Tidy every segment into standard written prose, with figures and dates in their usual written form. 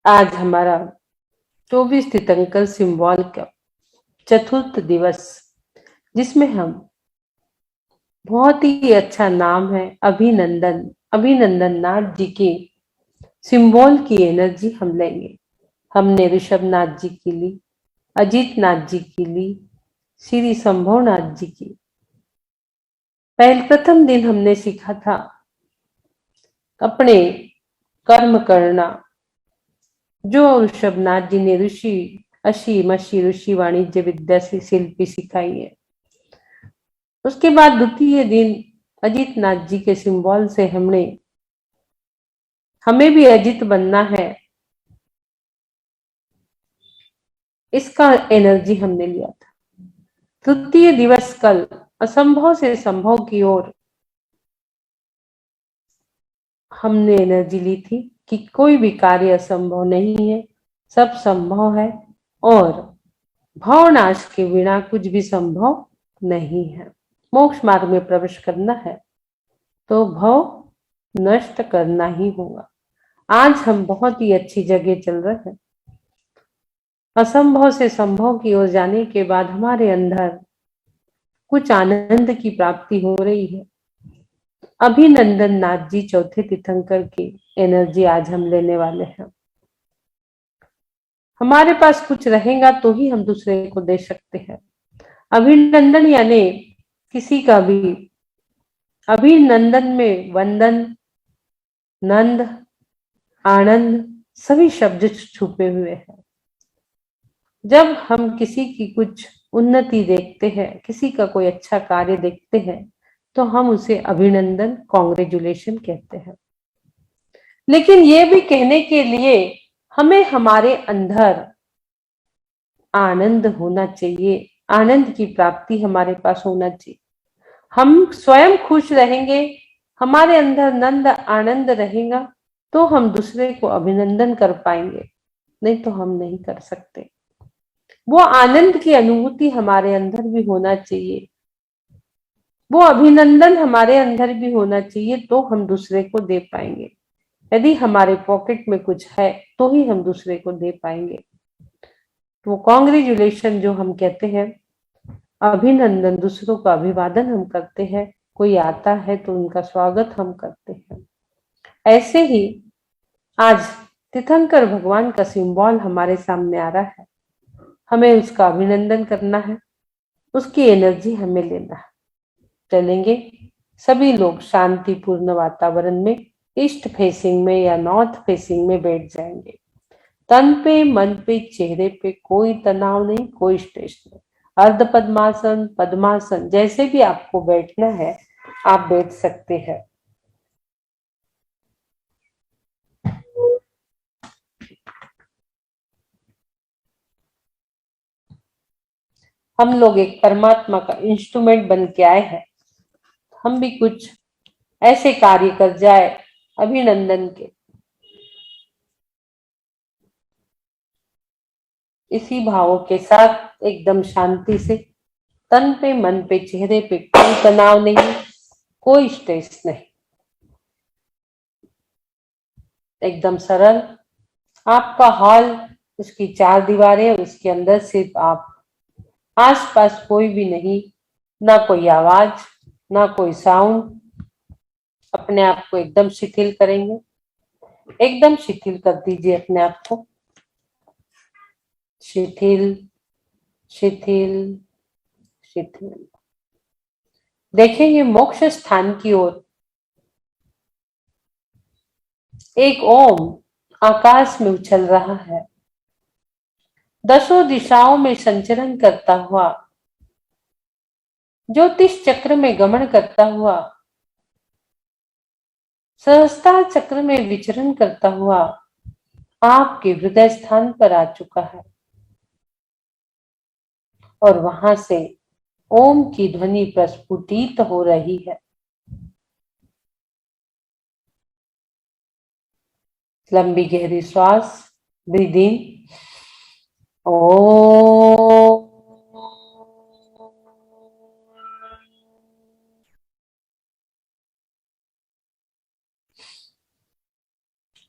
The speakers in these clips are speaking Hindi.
आज हमारा 24 तीर्थंकर सिंबल का चतुर्थ दिवस, जिसमें हम बहुत ही अच्छा नाम है अभिनंदन अभिनंदन नाथ जी के सिंबल की एनर्जी हम लेंगे। हमने ऋषभ नाथ जी की ली, अजीत नाथ जी की ली, श्री संभव नाथ जी की। प्रथम दिन हमने सीखा था अपने कर्म करना, जो ऋषभनाथ जी ने ऋषि अशी मशी ऋषि वाणिज्य विद्या से शिल्पी सिखाई है। उसके बाद द्वितीय दिन अजीत नाथ जी के सिंबल से हमें भी अजित बनना है, इसका एनर्जी हमने लिया था। तृतीय दिवस कल असंभव से संभव की ओर हमने एनर्जी ली थी कि कोई भी कार्य असंभव नहीं है, सब संभव है और भावनाश के बिना कुछ भी संभव नहीं है। मोक्ष मार्ग में प्रवेश करना है तो भव नष्ट करना ही होगा। आज हम बहुत ही अच्छी जगह चल रहे हैं। असंभव से संभव की ओर जाने के बाद हमारे अंदर कुछ आनंद की प्राप्ति हो रही है। अभिनंदन नाथ जी चौथे तीर्थंकर की एनर्जी आज हम लेने वाले हैं। हमारे पास कुछ रहेगा तो ही हम दूसरे को दे सकते हैं। अभिनंदन यानी किसी का भी, अभिनंदन में वंदन, नंद, आनंद सभी शब्द छुपे हुए हैं। जब हम किसी की कुछ उन्नति देखते हैं, किसी का कोई अच्छा कार्य देखते हैं, तो हम उसे अभिनंदन, कॉन्ग्रेचुलेशन कहते हैं। लेकिन ये भी कहने के लिए हमें हमारे अंदर आनंद होना चाहिए, आनंद की प्राप्ति हमारे पास होना चाहिए। हम स्वयं खुश रहेंगे, हमारे अंदर नंद आनंद रहेगा, तो हम दूसरे को अभिनंदन कर पाएंगे, नहीं तो हम नहीं कर सकते। वो आनंद की अनुभूति हमारे अंदर भी होना चाहिए, वो अभिनंदन हमारे अंदर भी होना चाहिए, तो हम दूसरे को दे पाएंगे। यदि हमारे पॉकेट में कुछ है तो ही हम दूसरे को दे पाएंगे। वो कॉन्ग्रेचुलेशन जो हम कहते हैं, अभिनंदन, दूसरों का अभिवादन हम करते हैं। कोई आता है तो उनका स्वागत हम करते हैं। ऐसे ही आज तीर्थंकर भगवान का सिंबल हमारे सामने आ रहा है, हमें उसका अभिनंदन करना है, उसकी एनर्जी हमें लेना है। चलेंगे सभी लोग शांतिपूर्ण वातावरण में, ईस्ट फेसिंग में या नॉर्थ फेसिंग में बैठ जाएंगे। तन पे, मन पे, चेहरे पे कोई तनाव नहीं, कोई स्ट्रेस नहीं। अर्ध पद्मासन, पद्मासन, जैसे भी आपको बैठना है आप बैठ सकते हैं। हम लोग एक परमात्मा का इंस्ट्रूमेंट बन के आए हैं, हम भी कुछ ऐसे कार्य कर जाए अभिनंदन के। इसी भावों के साथ एकदम शांति से, तन पे, मन पे, चेहरे पे कोई तनाव नहीं, कोई स्ट्रेस नहीं, एकदम सरल। आपका हॉल, उसकी 4 दीवारें, उसके अंदर सिर्फ आप, आसपास कोई भी नहीं, ना कोई आवाज, ना कोई साउंड। अपने आप को एकदम शिथिल करेंगे, एकदम शिथिल कर दीजिए अपने आप को। शिथिल, शिथिल, शिथिल। देखेंगे मोक्ष स्थान की ओर एक ओम आकाश में उछल रहा है, दसों दिशाओं में संचरण करता हुआ, ज्योतिष चक्र में गमन करता हुआ, सहस्त्र चक्र में विचरण करता हुआ आपके हृदय स्थान पर आ चुका है। और वहां से ओम की ध्वनि प्रस्फुटित हो रही है। लंबी गहरी श्वास, ब्रीद इन, ओ,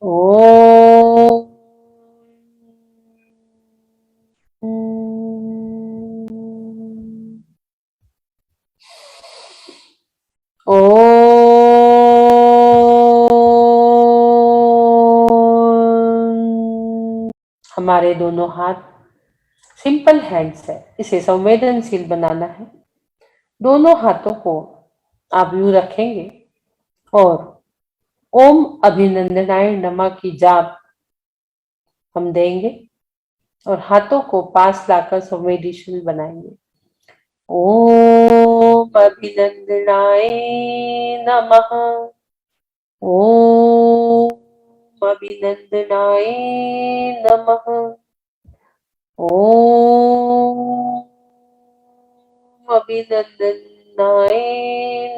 ओ, हमारे दोनों हाथ सिंपल हैंड्स है, इसे संवेदनशील बनाना है। दोनों हाथों को आप यूं रखेंगे और ओम अभिनंदनाय नमः की जाप हम देंगे और हाथों को पास लाकर संवेदनशील बनाएंगे। ओम अभिनंदनाय नमः, ओम अभिनंदनाय नमः, ओम अभिनंदनाय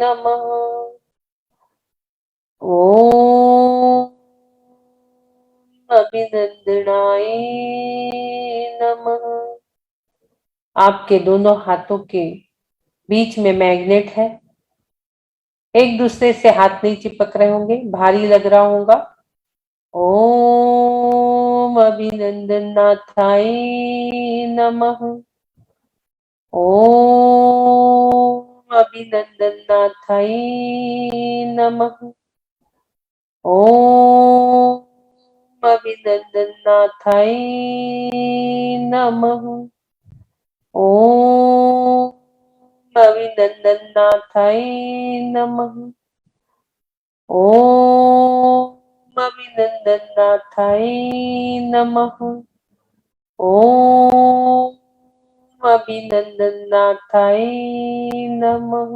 नमः, ओम अभिनंदनाय नमः। आपके दोनों हाथों के बीच में मैग्नेट है, एक दूसरे से हाथ नहीं चिपक रहे होंगे, भारी लग रहा होगा। ओम अभिनंदनाथाय नमः, ओम अभिनंदनाथाय नमः, ओम अभिनंदनाथाय नमः, ओम अभिनंदनाथाय नमः, ओम अभिनंदनाथाय नमः, ओम अभिनंदनाथाय नमः।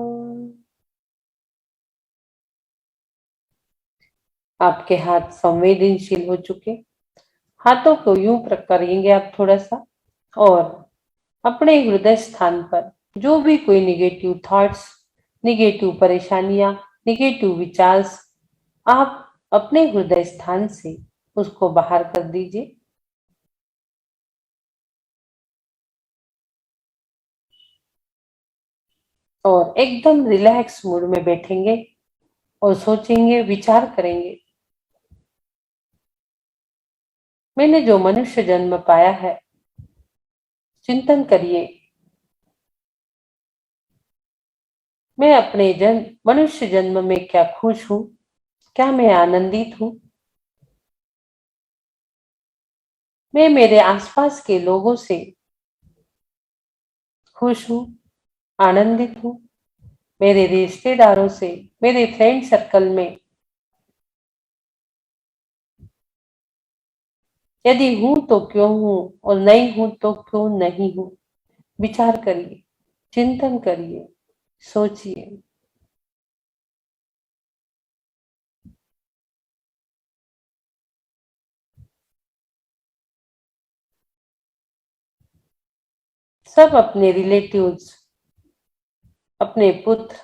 आपके हाथ संवेदनशील हो चुके, हाथों को यूं करेंगे आप थोड़ा सा और अपने हृदय स्थान पर जो भी कोई निगेटिव थॉट्स, निगेटिव परेशानियां, निगेटिव विचार, आप अपने हृदय स्थान से उसको बाहर कर दीजिए। और एकदम रिलैक्स मूड में बैठेंगे और सोचेंगे, विचार करेंगे, मैंने जो मनुष्य जन्म पाया है, चिंतन करिए, मैं अपने मनुष्य जन्म में क्या खुश हूं, क्या मैं आनंदित हूं, मैं मेरे आसपास के लोगों से खुश हूं, आनंदित हूं, मेरे रिश्तेदारों से, मेरे फ्रेंड सर्कल में यदि हूं तो क्यों हूं और नहीं हूं तो क्यों नहीं हूं। विचार करिए, चिंतन करिए, सोचिए। सब अपने रिलेटिव्स, अपने पुत्र,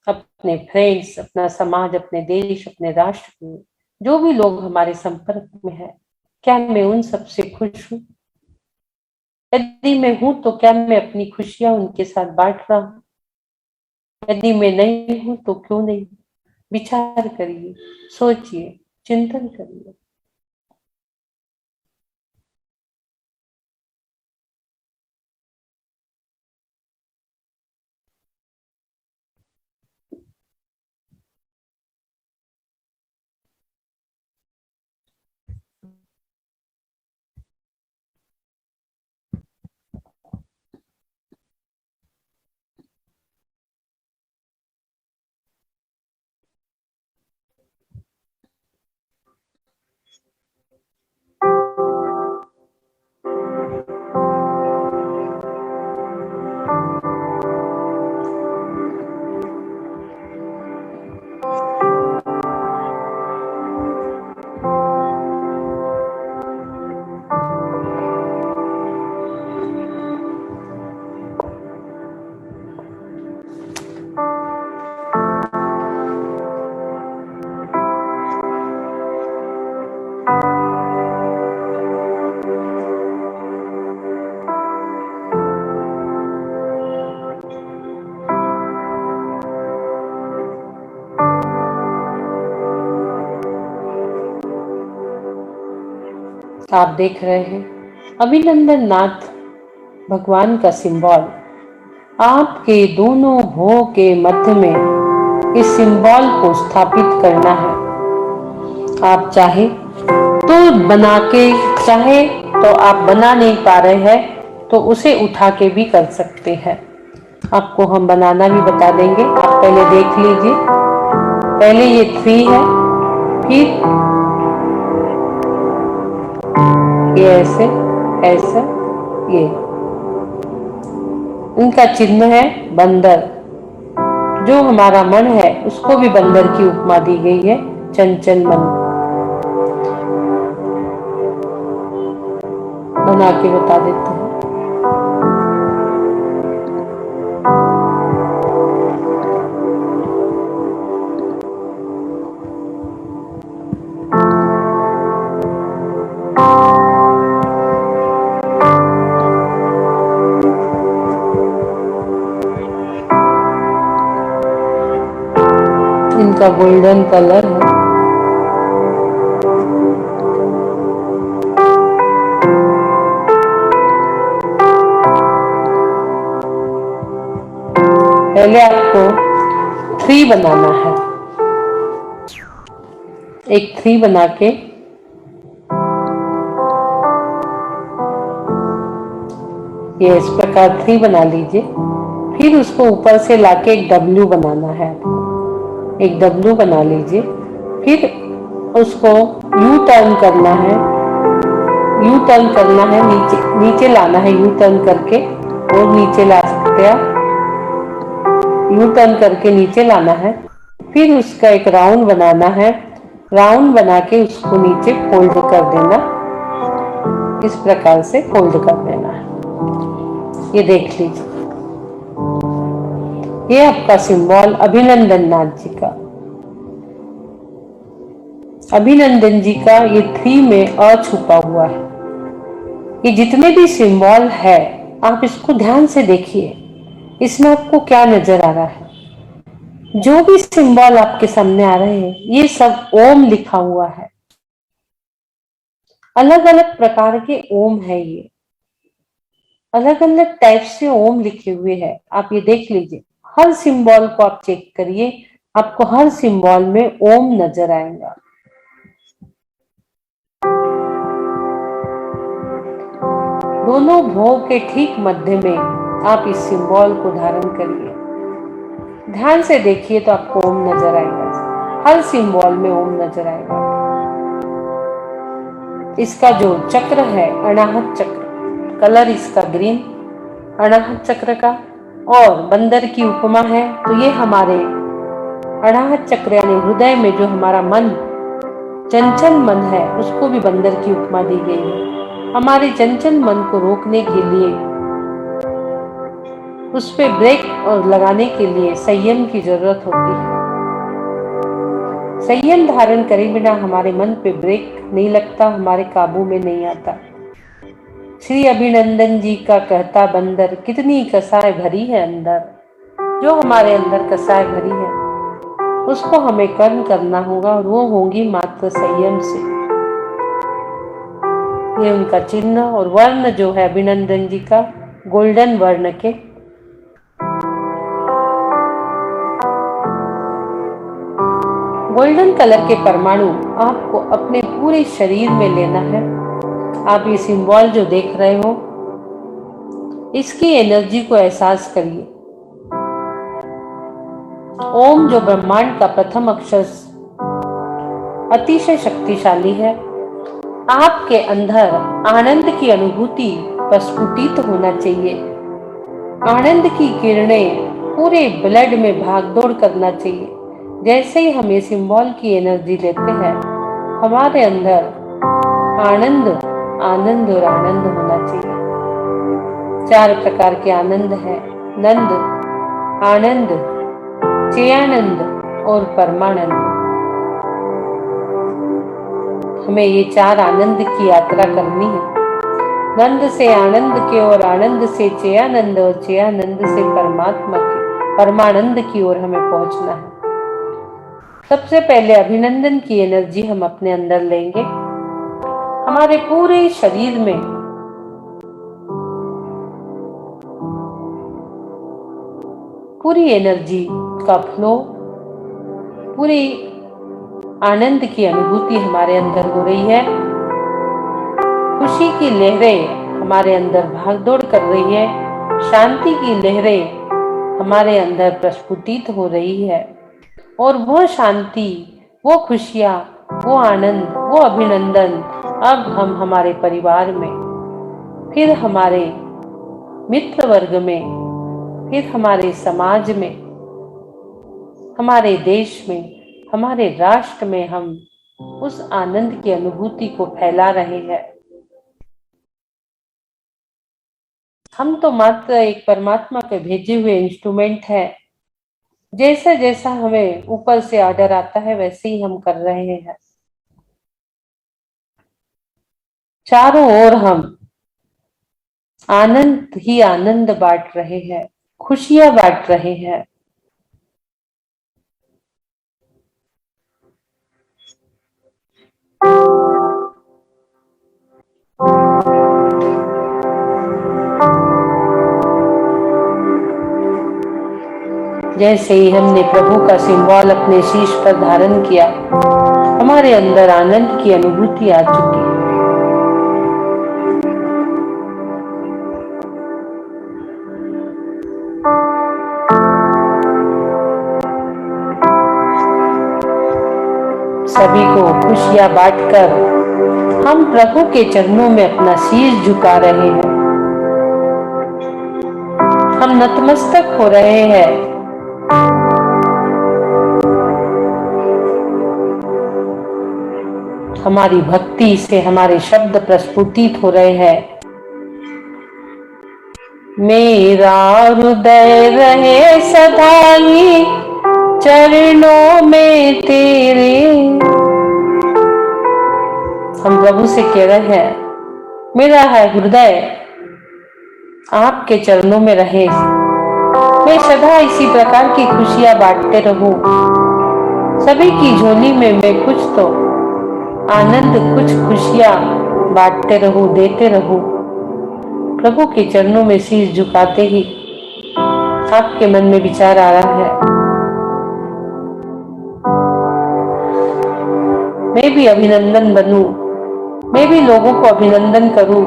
अपने फ्रेंड्स, अपना समाज, अपने देश, अपने राष्ट्र के जो भी लोग हमारे संपर्क में है, क्या मैं उन सबसे खुश हूं? यदि मैं हूं तो क्या मैं अपनी खुशियां उनके साथ बांट रहा हूं? यदि मैं नहीं हूं तो क्यों नहीं? विचार करिए, सोचिए, चिंतन करिए। आप देख रहे हैं अभिनंदन नाथ भगवान का सिंबल, आपके दोनों भौं के मध्य में इस सिंबल को स्थापित करना है। आप चाहे तो बना के, चाहे तो आप बना नहीं पा रहे हैं तो उसे उठा के भी कर सकते हैं। आपको हम बनाना भी बता देंगे, आप पहले देख लीजिए। पहले ये 3 है, फिर ये ऐसे ऐसे, ये इनका चिन्ह है बंदर। जो हमारा मन है उसको भी बंदर की उपमा दी गई है, चंचल मन। बना के बता देते हैं। इनका गोल्डन कलर है। पहले आपको 3 बनाना है। एक 3 बना के ये इस प्रकार 3 बना लीजिए। फिर उसको ऊपर से लाके एक W बनाना है। एक W बना लीजिए। फिर उसको यू टर्न करना है, यू टर्न करना है, नीचे नीचे लाना है, यू टर्न करके, और नीचे ला सकते हैं, यू टर्न करके नीचे लाना है। फिर उसका एक राउंड बनाना है। राउंड बना के उसको नीचे फोल्ड कर देना, इस प्रकार से फोल्ड कर देना है। ये देख लीजिए, ये आपका सिंबल अभिनंदन नाथ जी का। अभिनंदन जी का ये 3 में अ छुपा हुआ है। ये जितने भी सिंबल है आप इसको ध्यान से देखिए, इसमें आपको क्या नजर आ रहा है। जो भी सिंबल आपके सामने आ रहे हैं ये सब ओम लिखा हुआ है। अलग अलग प्रकार के ओम है, ये अलग अलग टाइप से ओम लिखे हुए हैं। आप ये देख लीजिए, हर सिंबल को आप चेक करिए, आपको हर सिंबल में ओम नजर आएगा। दोनों भोग के ठीक मध्य में आप इस सिंबल को धारण करिए। ध्यान से देखिए तो आपको ओम नजर आएगा, हर सिंबल में ओम नजर आएगा। इसका जो चक्र है अनाहत चक्र, कलर इसका ग्रीन, अनाहत चक्र का, और बंदर की उपमा है। तो ये हमारे अनाहत चक्र यानी हृदय में जो हमारा मन, चंचल मन है, उसको भी बंदर की उपमा दी गई है। हमारे चंचल मन को रोकने के लिए, उस पे ब्रेक और लगाने के लिए संयम की जरूरत होती है। संयम धारण करे बिना हमारे मन पे ब्रेक नहीं लगता, हमारे काबू में नहीं आता। श्री अभिनंदन जी का कहता बंदर, कितनी कसाय भरी है अंदर। जो हमारे अंदर कसाय भरी है उसको हमें कर्म करना होगा, और वो होंगी मात्र संयम से। ये उनका चिन्ह और वर्ण जो है अभिनंदन जी का, गोल्डन वर्ण के। गोल्डन कलर के परमाणु आपको अपने पूरे शरीर में लेना है। आप ये सिंबल जो देख रहे हो, इसकी एनर्जी को एहसास करिए। ओम जो ब्रह्मांड का प्रथम अक्षर अतिशय शक्तिशाली है। आपके अंदर आनंद की अनुभूति प्रस्फुटित होना चाहिए। आनंद की किरणें पूरे ब्लड में भागदौड़ करना चाहिए। जैसे ही हम ये सिंबल की एनर्जी लेते हैं, हमारे अंदर आनंद आनंद और आनंद होना चाहिए। 4 प्रकार के आनंद है, नंद, आनंद, चेयानंद और परमानंद। हमें ये 4 आनंद की यात्रा करनी है। नंद से आनंद के, और आनंद से चेयानंद, और चेयानंद से परमात्मा के परमानंद की ओर हमें पहुंचना है। सबसे पहले अभिनंदन की एनर्जी हम अपने अंदर लेंगे। हमारे पूरे शरीर में पूरी एनर्जी का फ्लो, पूरी आनंद की अनुभूति हमारे अंदर हो रही है। खुशी की लहरें हमारे अंदर भागदौड़ कर रही है, शांति की लहरें हमारे अंदर प्रस्फुटित हो रही है। और वो शांति, वो खुशियाँ, वो आनंद, वो अभिनंदन अब हम हमारे परिवार में, फिर हमारे मित्र वर्ग में, फिर हमारे समाज में, हमारे देश में, हमारे राष्ट्र में हम उस आनंद की अनुभूति को फैला रहे हैं। हम तो मात्र एक परमात्मा के भेजे हुए इंस्ट्रूमेंट है। जैसा जैसा हमें ऊपर से ऑर्डर आता है वैसे ही हम कर रहे हैं। चारों ओर हम आनंद ही आनंद बांट रहे हैं, खुशियां बांट रहे हैं। जैसे ही हमने प्रभु का सिंबल अपने शीश पर धारण किया, हमारे अंदर आनंद की अनुभूति आ चुकी है। सभी को खुशियां बांटकर हम प्रभु के चरणों में अपना शीश झुका रहे हैं। हम नतमस्तक हो रहे हैं। हमारी भक्ति से हमारे शब्द प्रस्फुटित हो रहे हैं। मेरा हृदय रहे सदा ही चरणों में तेरे। हम प्रभु से कह रहे हैं, मेरा है हृदय आपके चरणों में रहे, मैं सदा इसी प्रकार की खुशियां बांटते रहूं। सभी की झोली में मैं कुछ तो आनंद, कुछ खुशियां बांटते रहूं, देते रहूं। प्रभु के चरणों में शीश झुकाते ही आपके मन में विचार आ रहा है, मैं भी अभिनंदन बनूं, मैं भी लोगों को अभिनंदन करूं।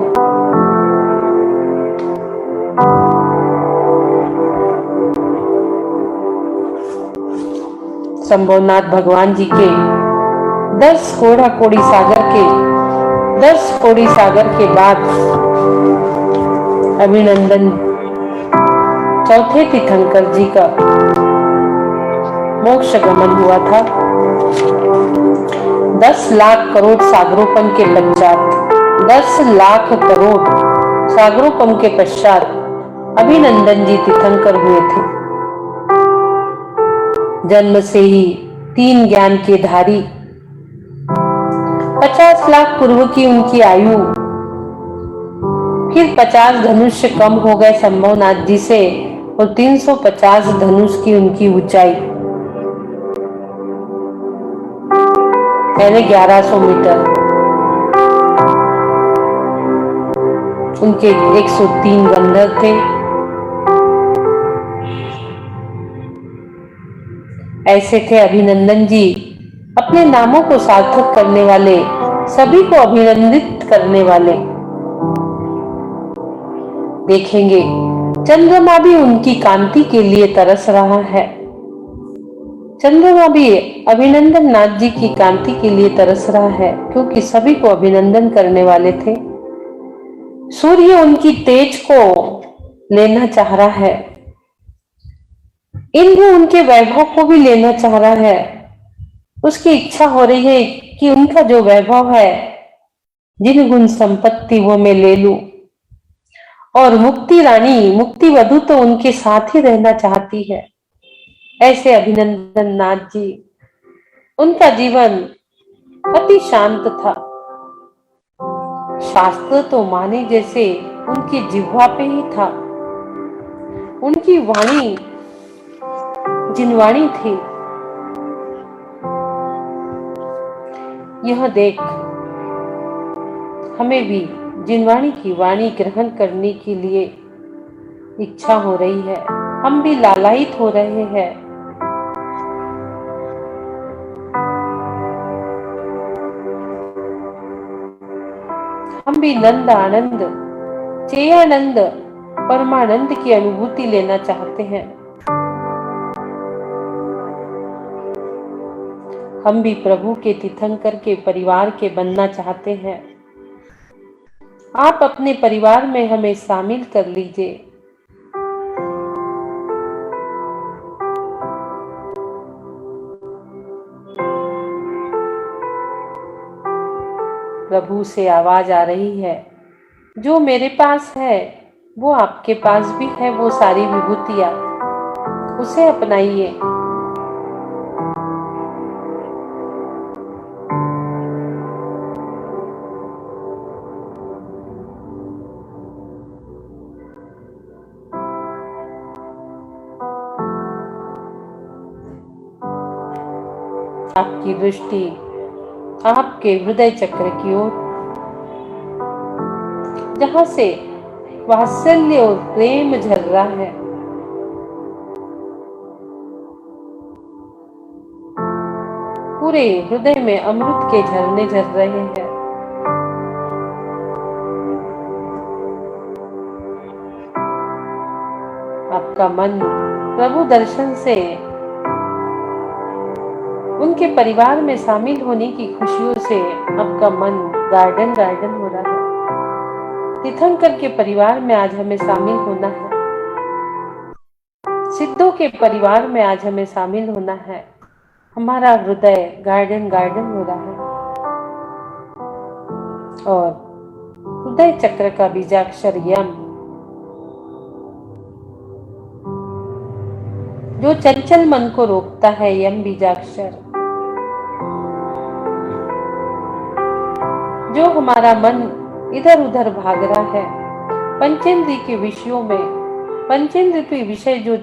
शंभुनाथ भगवान जी के 10 कोड़ी सागर के बाद अभिनंदन चौथे तीर्थंकर जी का मोक्ष गमन हुआ था। 10 लाख करोड़ सागरोपम के पश्चात, 10 लाख करोड़ सागरोपम के पश्चात अभिनंदन जी तीर्थंकर हुए थे। जन्म से ही 3 ज्ञान के धारी, 50 लाख पूर्व की उनकी आयु, फिर 50 धनुष कम हो गए शंभुनाथ जी से और 350 धनुष की उनकी ऊंचाई, पहले 1100 मीटर, उनके 103 गंधर्व थे। ऐसे थे अभिनंदन जी, अपने नामों को सार्थक करने वाले, सभी को अभिनंदित करने वाले। देखेंगे चंद्रमा भी उनकी कांति के लिए तरस रहा है। चंद्रमा भी अभिनंदन नाथ जी की कांति के लिए तरस रहा है, क्योंकि सभी को अभिनंदन करने वाले थे। सूर्य उनकी तेज को लेना चाह रहा है, इंद्र उनके वैभव को भी लेना चाह रहा है। उसकी इच्छा हो रही है कि उनका जो वैभव है, जिन गुण संपत्ति वो मैं ले लूं। और मुक्ति रानी, मुक्ति वधु तो उनके साथ ही रहना चाहती है। ऐसे अभिनंदन नाथ जी, उनका जीवन अति शांत था। शास्त्र तो माने जैसे उनकी जिह्वा पे ही था। उनकी वाणी जिनवाणी थी। यह देख हमें भी जिनवाणी की वाणी ग्रहण करने के लिए इच्छा हो रही है। हम भी लालायित हो रहे हैं। हम भी नंद आनंद, चेयानंद, परमानंद की अनुभूति लेना चाहते हैं। हम भी प्रभु के तीर्थंकर के परिवार के बनना चाहते हैं। आप अपने परिवार में हमें शामिल कर लीजिए। प्रभु से आवाज आ रही है, जो मेरे पास है वो आपके पास भी है, वो सारी विभूतियां, उसे अपनाइए। आपकी दृष्टि आपके हृदय चक्र की ओर, जहां से वात्सल्य और प्रेम झर रहा है। पूरे हृदय में अमृत के झरने झर रहे हैं। आपका मन प्रभु दर्शन से उनके परिवार में शामिल होने की खुशियों से आपका मन गार्डन गार्डन हो रहा है। तीर्थंकर के परिवार में आज हमें शामिल होना है। सिद्धों के परिवार में आज हमें शामिल होना है। हमारा हृदय गार्डन गार्डन हो रहा है और हृदय चक्र का बीजाक्षर यम, जो चंचल मन को रोकता है, यम बीजाक्षर, जो हमारा मन इधर उधर भाग रहा है पंचेंद्रिय के विषयों में, पंचेंद्रिय विषय जो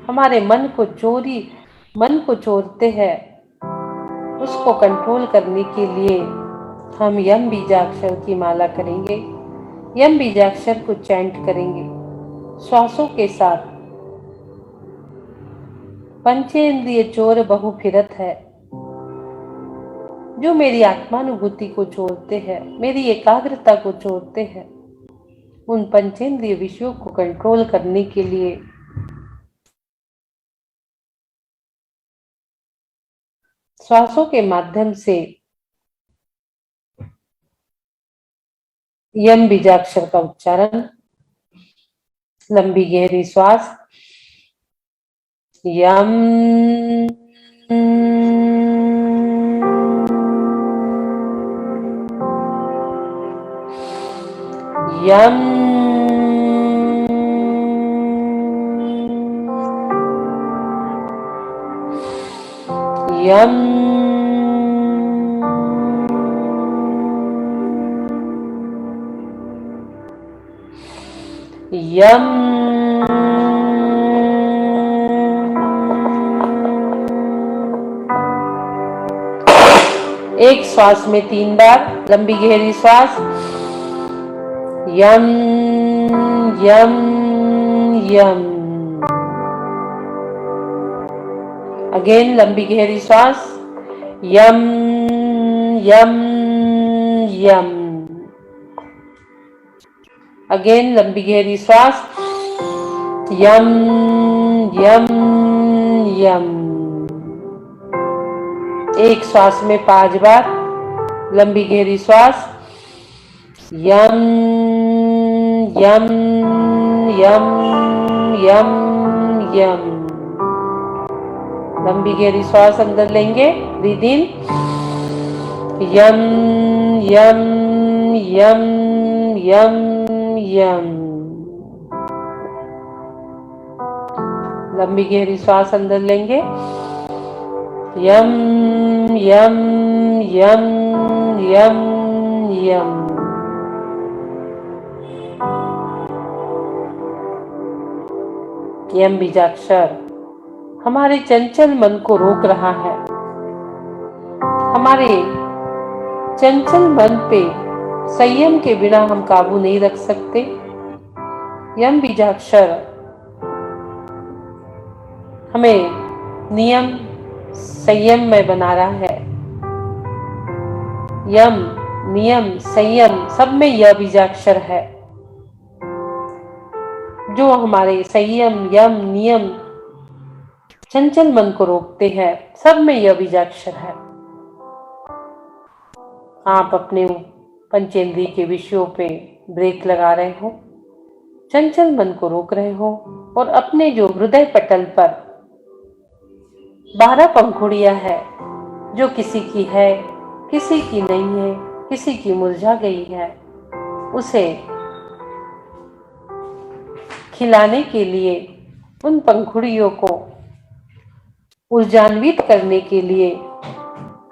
हमारे मन को चोरते हैं, उसको कंट्रोल करने के लिए हम यम बीजाक्षर की माला करेंगे। यम बीजाक्षर को चैंट करेंगे श्वासों के साथ। पंचेंद्रिय चोर बहु फिरत है, जो मेरी आत्मानुभूति को छोड़ते हैं, मेरी एकाग्रता को छोड़ते हैं, उन पंचेंद्रिय विषयों को कंट्रोल करने के लिए श्वासों के माध्यम से यम बीजाक्षर का उच्चारण। लंबी गहरी श्वास, यम यम यम यम एक श्वास में 3 बार लंबी गहरी श्वास, यम यम यम। अगेन लंबी गहरी श्वास, यम यम यम। अगेन लंबी गहरी श्वास, यम यम यम। एक श्वास में 5 बार लंबी गहरी श्वास, यम यम यम यम यम। लंबी गहरी श्वास अंदर लेंगे, ब्रीथ इन, यम यम यम यम यम। लंबी गहरी श्वास अंदर लेंगे, यम यम यम यम यम। यम बीजाक्षर हमारे चंचल मन को रोक रहा है। हमारे चंचल मन पे संयम के बिना हम काबू नहीं रख सकते। यम बीजाक्षर हमें संयम में बना रहा है। यम नियम, संयम, सब में यह बीजाक्षर है। जो हमारे संयम, यम, नियम, चंचल मन को रोकते हैं, सब में यह बीजाक्षर है। आप अपने पंचेंद्रिय के विषयों पे ब्रेक लगा रहे हो, चंचल मन को रोक रहे हो और अपने जो हृदय पटल पर 12 पंखुड़ियां है, जो किसी की है, किसी की नहीं है, किसी की मुरझा गई है, उसे खिलाने के लिए, उन पंखुड़ियों को ऊर्जान्वित करने के लिए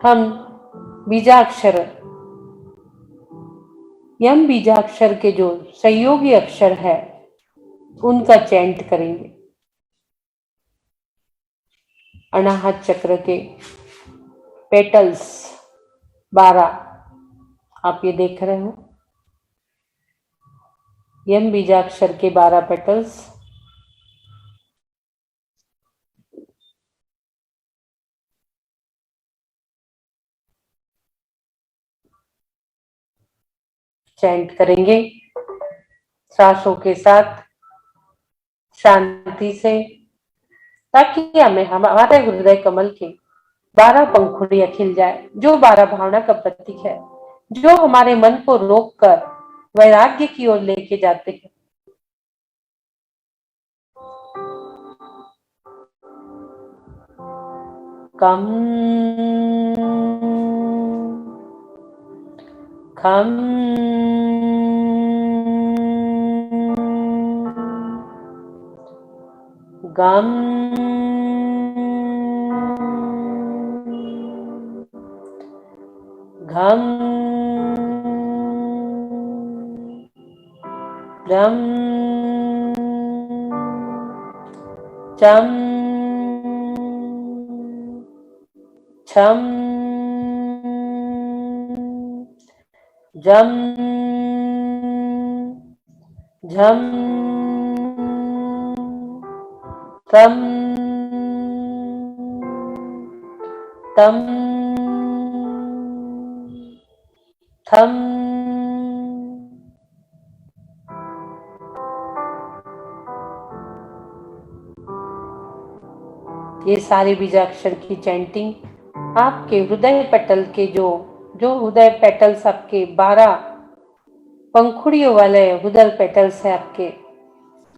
हम बीजाक्षर, यम बीजाक्षर के जो सहयोगी अक्षर है उनका चैंट करेंगे। अनाहत चक्र के पेटल्स 12 आप ये देख रहे हो, यम बीजाक्षर के 12 पेटल्स। चैंट करेंगे सांसों के साथ, शांति से, ताकि हमें हमारे हृदय कमल के 12 पंखुड़ियां खिल जाए, जो 12 भावना का प्रतीक है, जो हमारे मन को रोककर वैराग्य की ओर लेके जाते हैं। कम खम गम घम रम चम छम जम झम तम तम थम ये सारे बीजाक्षर की चैंटिंग आपके हृदय पटल के जो हृदय पेटल्स आपके 12 पंखुड़ियों वाले हृदय पेटल्स है आपके,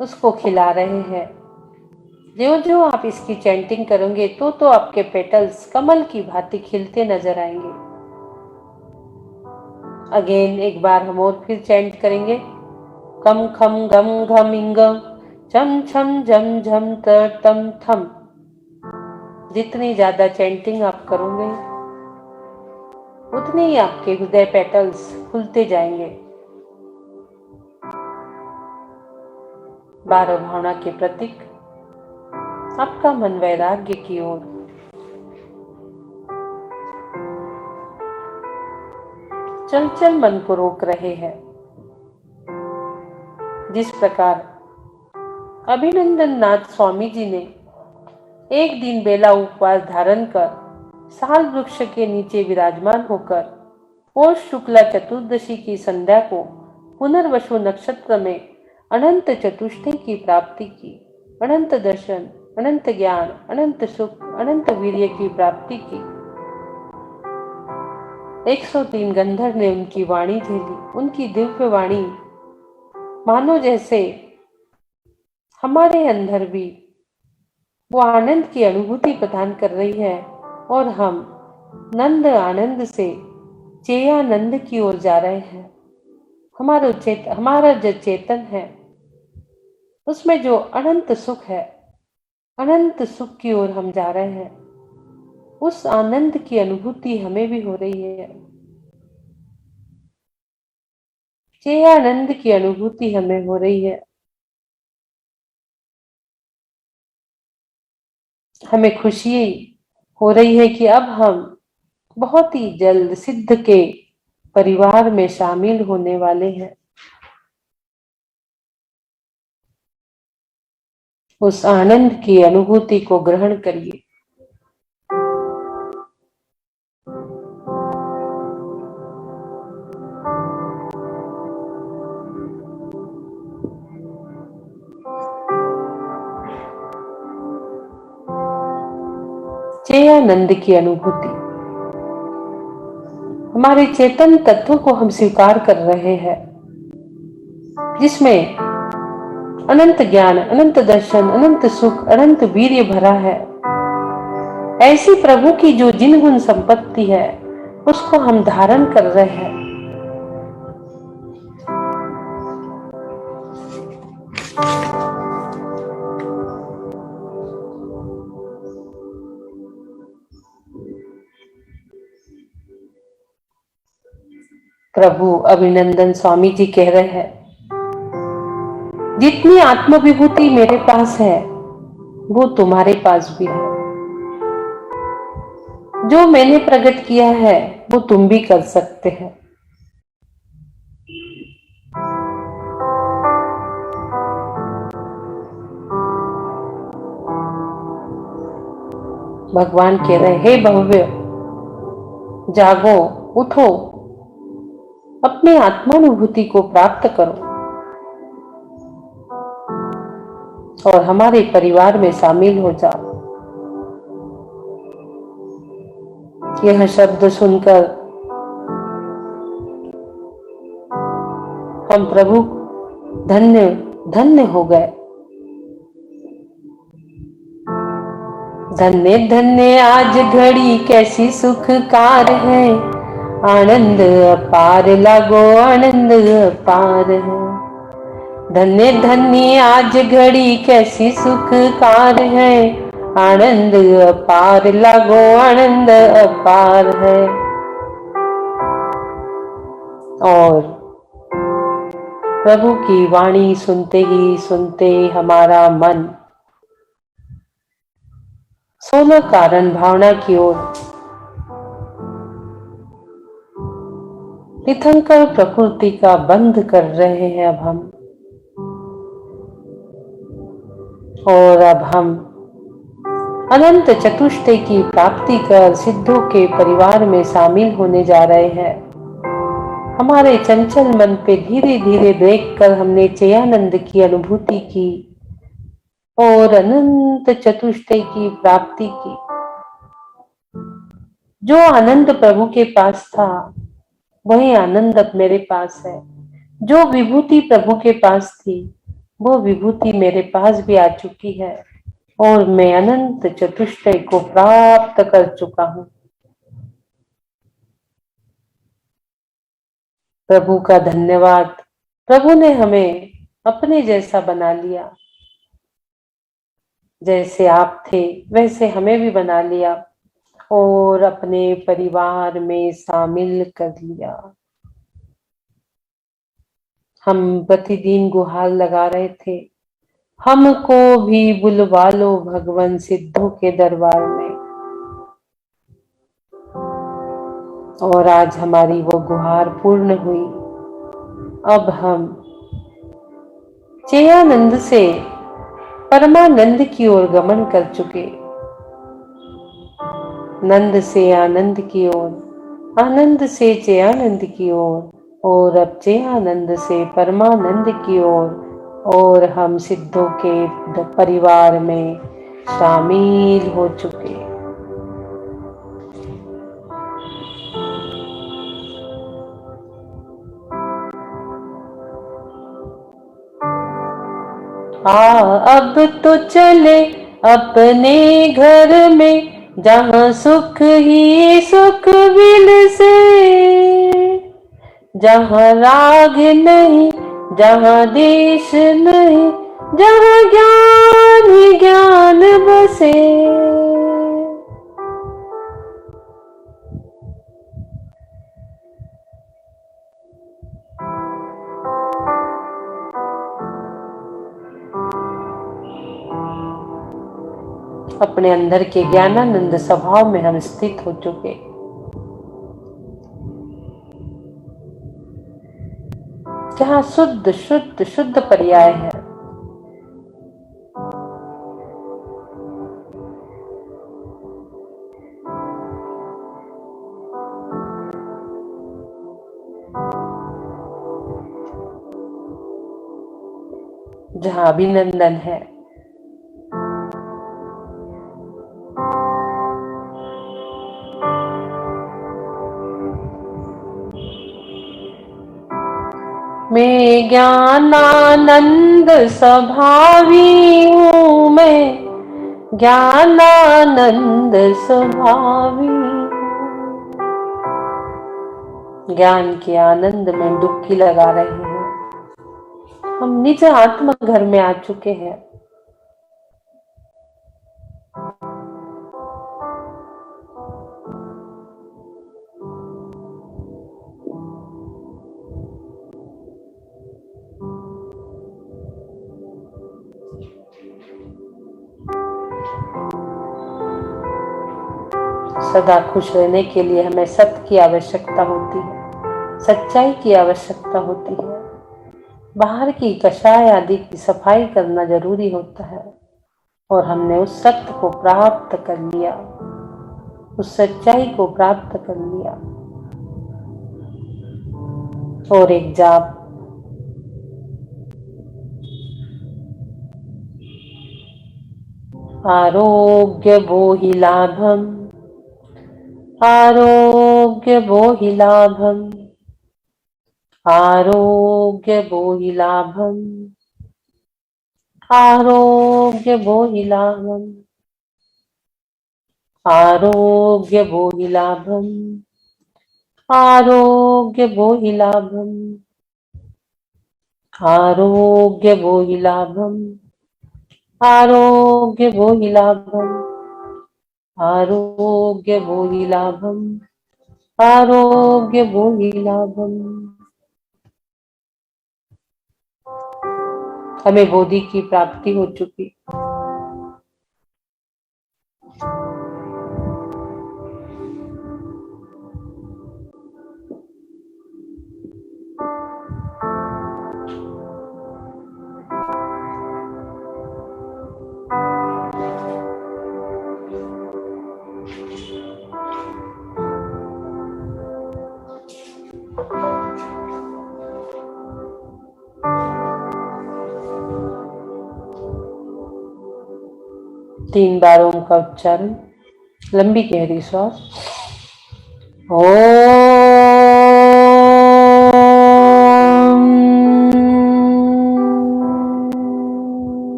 उसको खिला रहे हैं। जो जो आप इसकी चैंटिंग करोगे तो आपके पेटल्स कमल की भांति खिलते नजर आएंगे। अगेन एक बार हम और फिर चैंट करेंगे। कम खम गम घम इंगम चम छम झम झम तर तम थम। जितनी ज्यादा चैंटिंग आप करोगे उतने ही आपके हृदय पेटल्स खुलते जाएंगे। 12 भावना के प्रतीक, आपका मन वैराग्य की ओर। चंचल मन को रोक रहे हैं। जिस प्रकार अभिनंदन नाथ स्वामी जी ने एक दिन बेला उपवास धारण कर साल वृक्ष के नीचे विराजमान होकर पौष शुक्ला चतुर्दशी की संध्या को पुनर्वसु नक्षत्र में अनंत चतुष्टय की प्राप्ति की। अनंत दर्शन, अनंत ज्ञान, अनंत सुख, अनंत वीर्य की प्राप्ति की। 103 गंधर्व ने उनकी वाणी झेली। उनकी दिव्य वाणी मानो जैसे हमारे अंदर भी वो आनंद की अनुभूति प्रदान कर रही है और हम नंद आनंद से चेयानंद की ओर जा रहे हैं। हमारा जो चेतन है उसमें जो अनंत सुख है, अनंत सुख की ओर हम जा रहे हैं। उस आनंद की अनुभूति हमें भी हो रही है। चेयानंद की अनुभूति हमें हो रही है। हमें खुशी हो रही है कि अब हम बहुत ही जल्द सिद्ध के परिवार में शामिल होने वाले हैं। उस आनंद की अनुभूति को ग्रहण करिए। चेयानंद की अनुभूति। हमारे चेतन तत्व को हम स्वीकार कर रहे हैं, जिसमें अनंत ज्ञान, अनंत दर्शन, अनंत सुख, अनंत वीर्य भरा है। ऐसी प्रभु की जो जिन गुण संपत्ति है, उसको हम धारण कर रहे हैं। प्रभु अभिनंदन स्वामी जी कह रहे हैं, जितनी आत्मविभूति मेरे पास है वो तुम्हारे पास भी है। जो मैंने प्रकट किया है वो तुम भी कर सकते हैं। भगवान कह रहे, हे भव्य, जागो, उठो, अपनी आत्मानुभूति को प्राप्त करो और हमारे परिवार में शामिल हो जाओ। यह शब्द सुनकर हम प्रभु धन्य धन्य हो गए। धन्य धन्य आज घड़ी कैसी सुखकार है, आनंद अपार लागो आनंद अपार है। धन्य धन्य आज घड़ी कैसी सुखकार है, आनंद अपार लागो आनंद अपार है। और प्रभु की वाणी सुनते ही सुनते हमारा मन सोलह कारण भावना की ओर तीर्थंकर प्रकृति का बंद कर रहे हैं अब हम। और अब हम अनंत चतुष्टय की प्राप्ति कर सिद्धों के परिवार में शामिल होने जा रहे हैं। हमारे चंचल मन पे धीरे धीरे देख कर हमने चेयानंद की अनुभूति की और अनंत चतुष्टय की प्राप्ति की। जो आनंद प्रभु के पास था वही आनंद अब मेरे पास है। जो विभूति प्रभु के पास थी वो विभूति मेरे पास भी आ चुकी है और मैं अनंत चतुष्टय को प्राप्त कर चुका हूं। प्रभु का धन्यवाद। प्रभु ने हमें अपने जैसा बना लिया। जैसे आप थे वैसे हमें भी बना लिया और अपने परिवार में शामिल कर लिया। हम प्रतिदिन गुहार लगा रहे थे, हमको भी बुलवा लो भगवान सिद्धों के दरबार में। और आज हमारी वो गुहार पूर्ण हुई। अब हम चेयानंद से परमानंद की ओर गमन कर चुके। नंद से आनंद की ओर, आनंद से चेयानंद की ओर और अब चेयानंद से परमानंद की ओर और हम सिद्धों के परिवार में शामिल हो चुके। अब तो चले अपने घर में, जहाँ सुख ही सुख विलसे, जहाँ राग नहीं, जहाँ देश नहीं, जहाँ ज्ञान ही ज्ञान बसे। अपने अंदर के ज्ञानानंद स्वभाव में हम स्थित हो चुके। जहाँ शुद्ध शुद्ध शुद्ध पर्याय है। जहाँ अभिनंदन है। मैं ज्ञानानंद स्वभावी हूँ, मैं ज्ञानानंद स्वभावी हूँ। ज्ञान के आनंद में डुबकी लगा रहे हैं। हम निज आत्म घर में आ चुके हैं। सदा खुश रहने के लिए हमें सत्य की आवश्यकता होती है, सच्चाई की आवश्यकता होती है। बाहर की कषाय आदि की सफाई करना जरूरी होता है, और हमने उस सत्य को प्राप्त कर लिया, उस सच्चाई को प्राप्त कर लिया। और एक जाप, आरोग्य बोहि लाभम, आरोग्य बोहि लाभम, आरोग्य बोहि लाभम, आरोग्य बोहि लाभम, आरोग्य बोहि लाभम, आरोग्य बोहि लाभम, आरोग्य बोहि लाभम, आरोग्य बोहि लाभम, आरोग्य बोहि लाभम, आरोग्य बोहि लाभम। हमें बोधि की प्राप्ति हो चुकी। तीन बार ओम का उच्चारण, लंबी गहरी श्वास।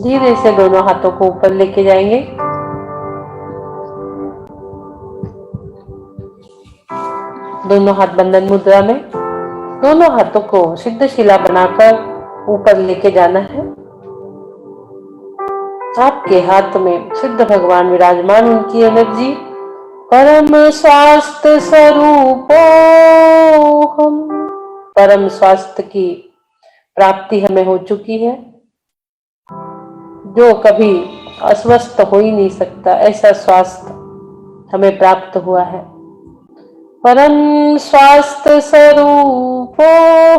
धीरे से दोनों हाथों को ऊपर लेके जाएंगे। दोनों हाथ बंधन मुद्रा में, दोनों हाथों को सिद्ध शिला बनाकर ऊपर लेके जाना है। आपके हाथ में सिद्ध भगवान विराजमान, उनकी एनर्जी। परम स्वास्थ्य स्वरूप हम, परम स्वास्थ्य की प्राप्ति हमें हो चुकी है, जो कभी अस्वस्थ हो ही नहीं सकता, ऐसा स्वास्थ्य हमें प्राप्त हुआ है। परम स्वास्थ्य स्वरूप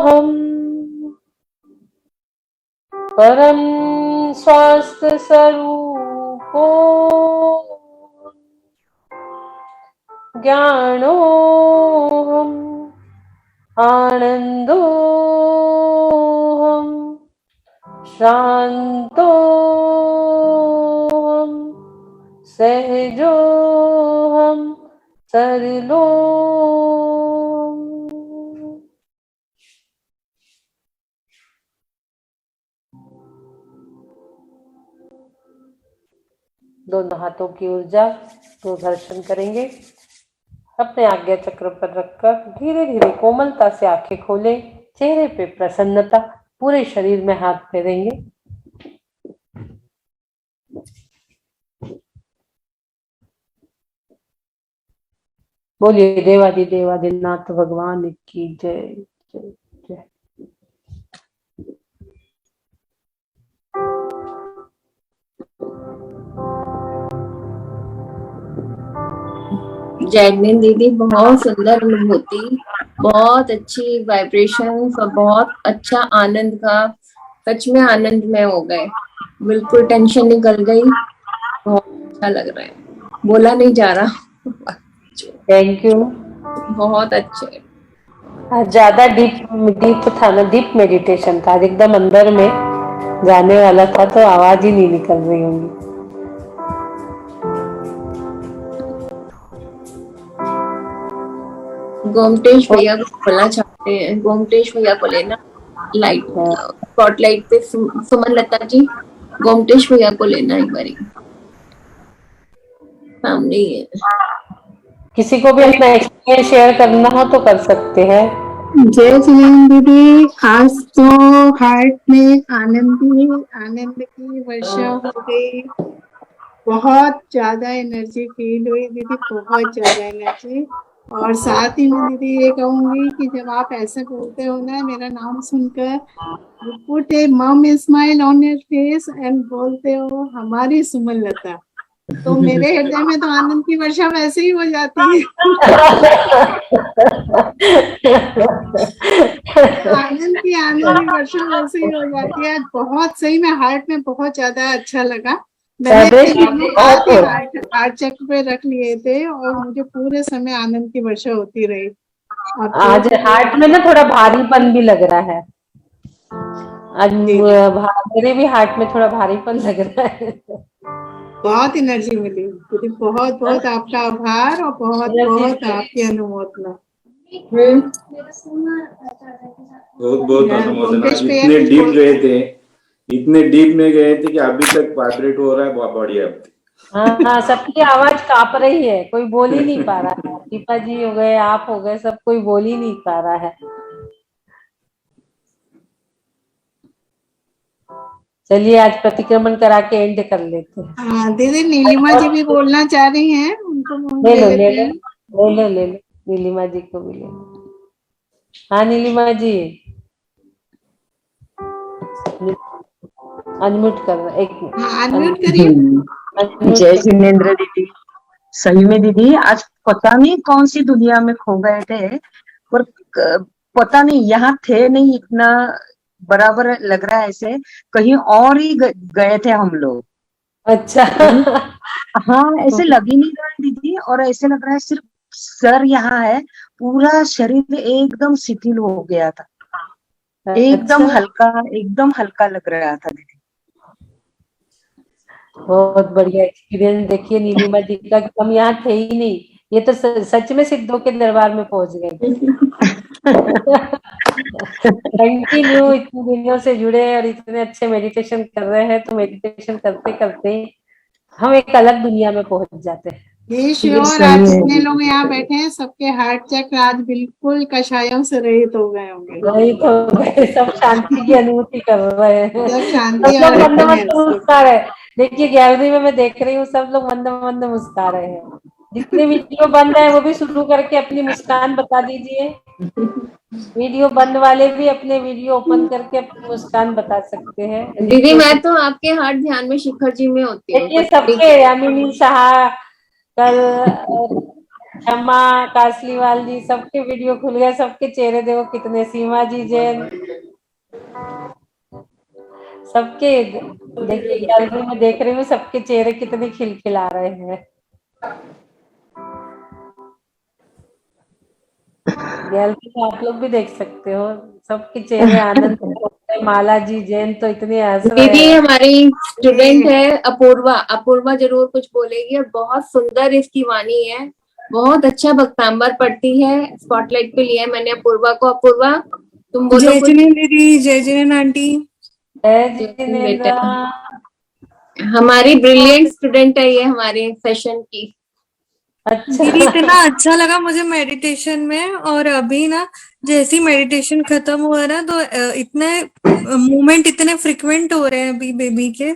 हम, परम स्वास्थ्य स्वरूप ज्ञानो हम, आनंदो हम, शांतो हम, सहजो हम, सरलो। दोनों हाथों की ऊर्जा को दर्शन करेंगे। अपने आज्ञा चक्र पर रखकर धीरे धीरे कोमलता से आंखें खोलें। चेहरे पे प्रसन्नता, पूरे शरीर में हाथ फेरेंगे। बोलिए देवादिनाथ भगवान की जय जय जय। जैगनीन दीदी, बहुत सुंदर अनुभूति, बहुत अच्छी वाइब्रेशंस और बहुत अच्छा आनंद का, सच में आनंद में हो गए, बिल्कुल टेंशन निकल गई, बहुत अच्छा लग रहा है, बोला नहीं जा रहा। Thank you. बहुत अच्छे। ज्यादा डीप था ना, डीप मेडिटेशन था, एकदम अंदर में जाने वाला था, तो आवाज ही नहीं निकल रही होंगी। गोमटेश भैया को बोलना चाहते हैं, गोमटेश भैया को लेना लाइट स्पॉटलाइट पे, सुमन लता जी, गोमटेश भैया को लेना एक बारी, सामने ही है। किसी को भी अपना एक्सपीरियंस शेयर करना हो तो कर सकते हैं। जय जिनेन्द्र दीदी, आज तो हार्ट में आनंद की वर्षा हो गई, बहुत ज्यादा एनर्जी फील हुई दीदी, बहुत ज्यादा एनर्जी। और साथ ही में दीदी ये कहूंगी कि जब आप ऐसे बोलते हो ना मेरा नाम सुनकर, you put a mom smile on your face and बोलते हो हमारी सुमन लता, तो मेरे हृदय में तो आनंद की वर्षा वैसे ही हो जाती है। आनंद की वर्षा वैसे ही हो जाती है। बहुत सही में हार्ट में बहुत ज्यादा अच्छा लगा। मैंने हार्ट चेक पे रख लिए थे और मुझे पूरे समय आनंद की वर्षा होती रही। आज हार्ट में ना थोड़ा भारीपन भी लग रहा है, आज मेरे भी हार्ट में थोड़ा भारीपन लग रहा है। बहुत एनर्जी मिली दीदी, बहुत बहुत आपका आभार और बहुत बहुत आपकी अनुमोदना। बहुत बहुत अनुमोदना। इतने डीप गए थे, इतने डीप में गए थे कि अभी तक वाइब्रेट हो रहा है, बहुत बढ़िया। हाँ, सबकी आवाज कांप रही है, कोई बोल ही नहीं पा रहा है। दीपा जी हो गए, आप हो गए, सब कोई बोल ही नहीं पा रहा है। चलिए आज प्रतिक्रमण करा के एंड कर लेते हैं। हाँ दीदी, नीलिमा जी भी बोलना चाह रही हैं, उनको ले लो नीलिमा जी को भी ले लो। हाँ नीलिमा जी, अनम्यूट कर, एक अनम्यूट करिए। जय जिनेन्द्र दीदी, सही में दीदी आज पता नहीं कौन सी दुनिया में खो गए थे, पर पता नहीं यहाँ थे नहीं, इतना बराबर लग रहा है ऐसे कहीं और ही गए थे हम लोग। अच्छा। हाँ ऐसे लग ही नहीं रहा है दीदी, और ऐसे लग रहा है सिर्फ सर यहाँ है, पूरा शरीर एकदम शिथिल हो गया था। एकदम हल्का लग रहा था दीदी। बहुत बढ़िया एक्सपीरियंस। देखिए नीलिमा जी का, हम यहाँ थे ही नहीं, ये तो सच में सिद्धों के दरबार में पहुंच गए। कंटिन्यू इतने दिनों से जुड़े और इतने अच्छे मेडिटेशन कर रहे हैं, तो मेडिटेशन करते करते हम एक अलग दुनिया में पहुंच जाते हैं। और आज जितने लोग यहाँ बैठे हैं सबके हार्ट चक्र आज बिल्कुल कषायों से रहित हो गए होंगे। रहित हो गए, सब शांति की अनुभूति कर रहे हैं, सब शांति सब लोग मंद मंद मुस्कुरा रहे हैं। देखिए गैलरी में मैं देख रही हूँ, सब लोग मंद मंद मुस्कुरा रहे हैं। जितने वीडियो बंद है वो भी शुरू करके अपनी मुस्कान बता दीजिए। वीडियो बंद वाले भी अपने वीडियो ओपन करके अपनी मुस्कान बता सकते हैं। दीदी मैं तो आपके हार्ट ध्यान में शिखर जी में होती हूँ। देखिए सबके, यामिनी शाह, कल क्षमा कासलीवाल जी, सबके वीडियो खुल गए, सबके चेहरे देखो कितने, सीमा जी जैन, सबके देखिए गैलरी में देख रही हूँ, सबके चेहरे कितने खिलखिला रहे हैं। गैलरी में आप लोग भी देख सकते हो, सबके चेहरे आनंद। माला जी जैन तो इतने हंस रहे हैं। दीदी हमारी स्टूडेंट है अपूर्वा, अपूर्वा जरूर कुछ बोलेगी, और बहुत सुंदर इसकी वाणी है, बहुत अच्छा भक्तांबर पढ़ती है। स्पॉटलाइट पे लिया है मैंने अपूर्वा को। अपूर्वा तुम बोलो। जय जिनेन्द्र दीदी, जय जिनेन्द्र आंटी, जय जिनेन्द्र। हमारी ब्रिलियंट स्टूडेंट है ये हमारे सेशन की। अच्छा दीदी इतना अच्छा लगा मुझे मेडिटेशन में, और अभी ना जैसे ही मेडिटेशन खत्म हुआ ना तो इतने मूवमेंट इतने फ्रिक्वेंट हो रहे हैं अभी बेबी के,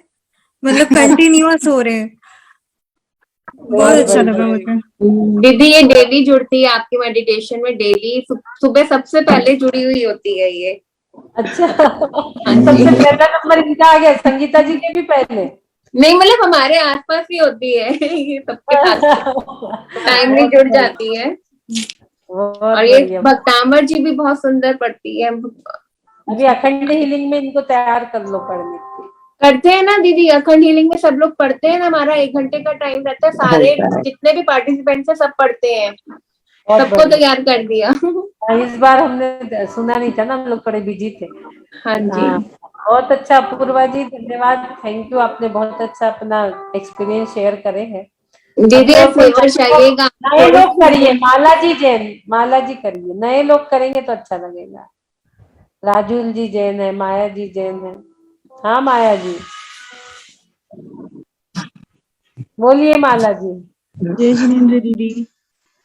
मतलब कंटिन्यूअस हो रहे हैं। बहुत अच्छा लगा मुझे। दीदी ये डेली जुड़ती है आपकी मेडिटेशन में, डेली सुबह सबसे पहले जुड़ी हुई होती है ये। अच्छा, हाँ जी। सबसे पहला नंबर इनका आ गया, संगीता जी के भी पहले। नहीं मतलब हमारे आसपास ही होती है ये सबके साथ टाइमली बहुत जुड़ बढ़िया, जाती है। बहुत और ये बढ़िया। भक्तांबर जी भी बहुत सुंदर पढ़ती है। अभी अखंड हीलिंग में इनको तैयार कर लो पढ़ने के लिए। करते हैं ना दीदी, अखंड हीलिंग में सब लोग पढ़ते हैं ना, हमारा 1 घंटे का टाइम रहता है, सारे होता है। जितने भी पार्टिसिपेंट्स हैं सब पढ़ते हैं, बहुत सबको बढ़िया। तैयार कर दिया। इस बार हमने सुना नहीं था ना, हम लोग थोड़े बिजी थे। हाँ जी। हाँ, बहुत अच्छा अपूर्वा जी, धन्यवाद, थैंक यू, आपने बहुत अच्छा अपना एक्सपीरियंस शेयर करे हैं। दीदी अभी और कोई फेवर चाहिएगा नए लोग करिए, माला जी जैन, माला जी करिए, नए लोग करेंगे तो अच्छा लगेगा। राजुल जी जैन है, माया जी जैन है। हाँ माया जी, बोलिए माला जी। जय जिनेन्द्र दीदी।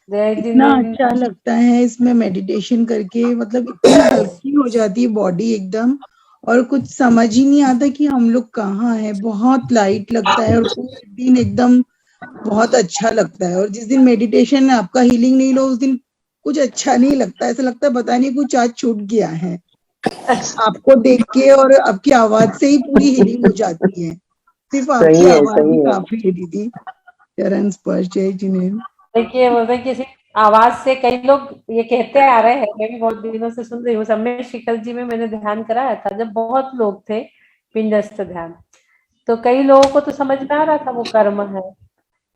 जय इतना जिनेन्द्र। अच्छा लगता है इसमें मेडिटेशन करके, मतलब इतनी हल्की हो जाती है बॉडी एकदम, और कुछ समझ ही नहीं आता कि हम लोग कहाँ हैं। बहुत लाइट लगता है और पूरे दिन एकदम बहुत अच्छा लगता है। और जिस दिन मेडिटेशन आपका हीलिंग नहीं लो उस दिन कुछ अच्छा नहीं लगता, ऐसा लगता है पता नहीं कुछ आज छूट गया है। आपको देख के और आपकी आवाज से ही पूरी हीलिंग हो जाती है। सिर्फ आपकी सही है, आवाज ही सही है। काफी है दीदी। चरण स्पर्श जय जिनेन्द्र। देखिए बोलते हैं किसी आवाज से कई लोग ये कहते आ रहे हैं, मैं भी बहुत दिनों से सुन रही हूँ। समय शिखर जी में मैंने ध्यान कराया था जब बहुत लोग थे, पिंडस्थ ध्यान, तो कई लोगों को तो समझ में आ रहा था वो कर्म है,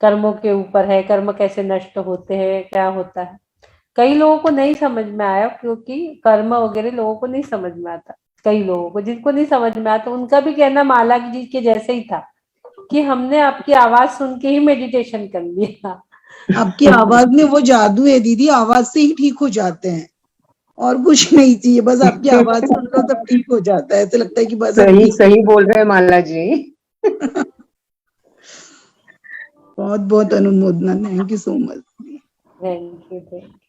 कर्मों के ऊपर है, कर्म कैसे नष्ट होते हैं, क्या होता है। कई लोगों को नहीं समझ में आया, क्योंकि कर्म वगैरह लोगों को नहीं समझ में आता। कई लोगों को, जिनको नहीं समझ में आता, उनका भी कहना माला जी के जैसे ही था कि हमने आपकी आवाज सुन के ही मेडिटेशन कर लिया। आपकी आवाज में वो जादू है दीदी, आवाज से ही ठीक हो जाते हैं और कुछ नहीं चाहिए, बस आपकी आवाज सुन लो तब ठीक हो जाता है। ऐसा लगता है कि बस अब सही ठीक सही बोल रहे हैं माला जी। बहुत बहुत अनुमोदना, thank you so much. Thank you, thank you.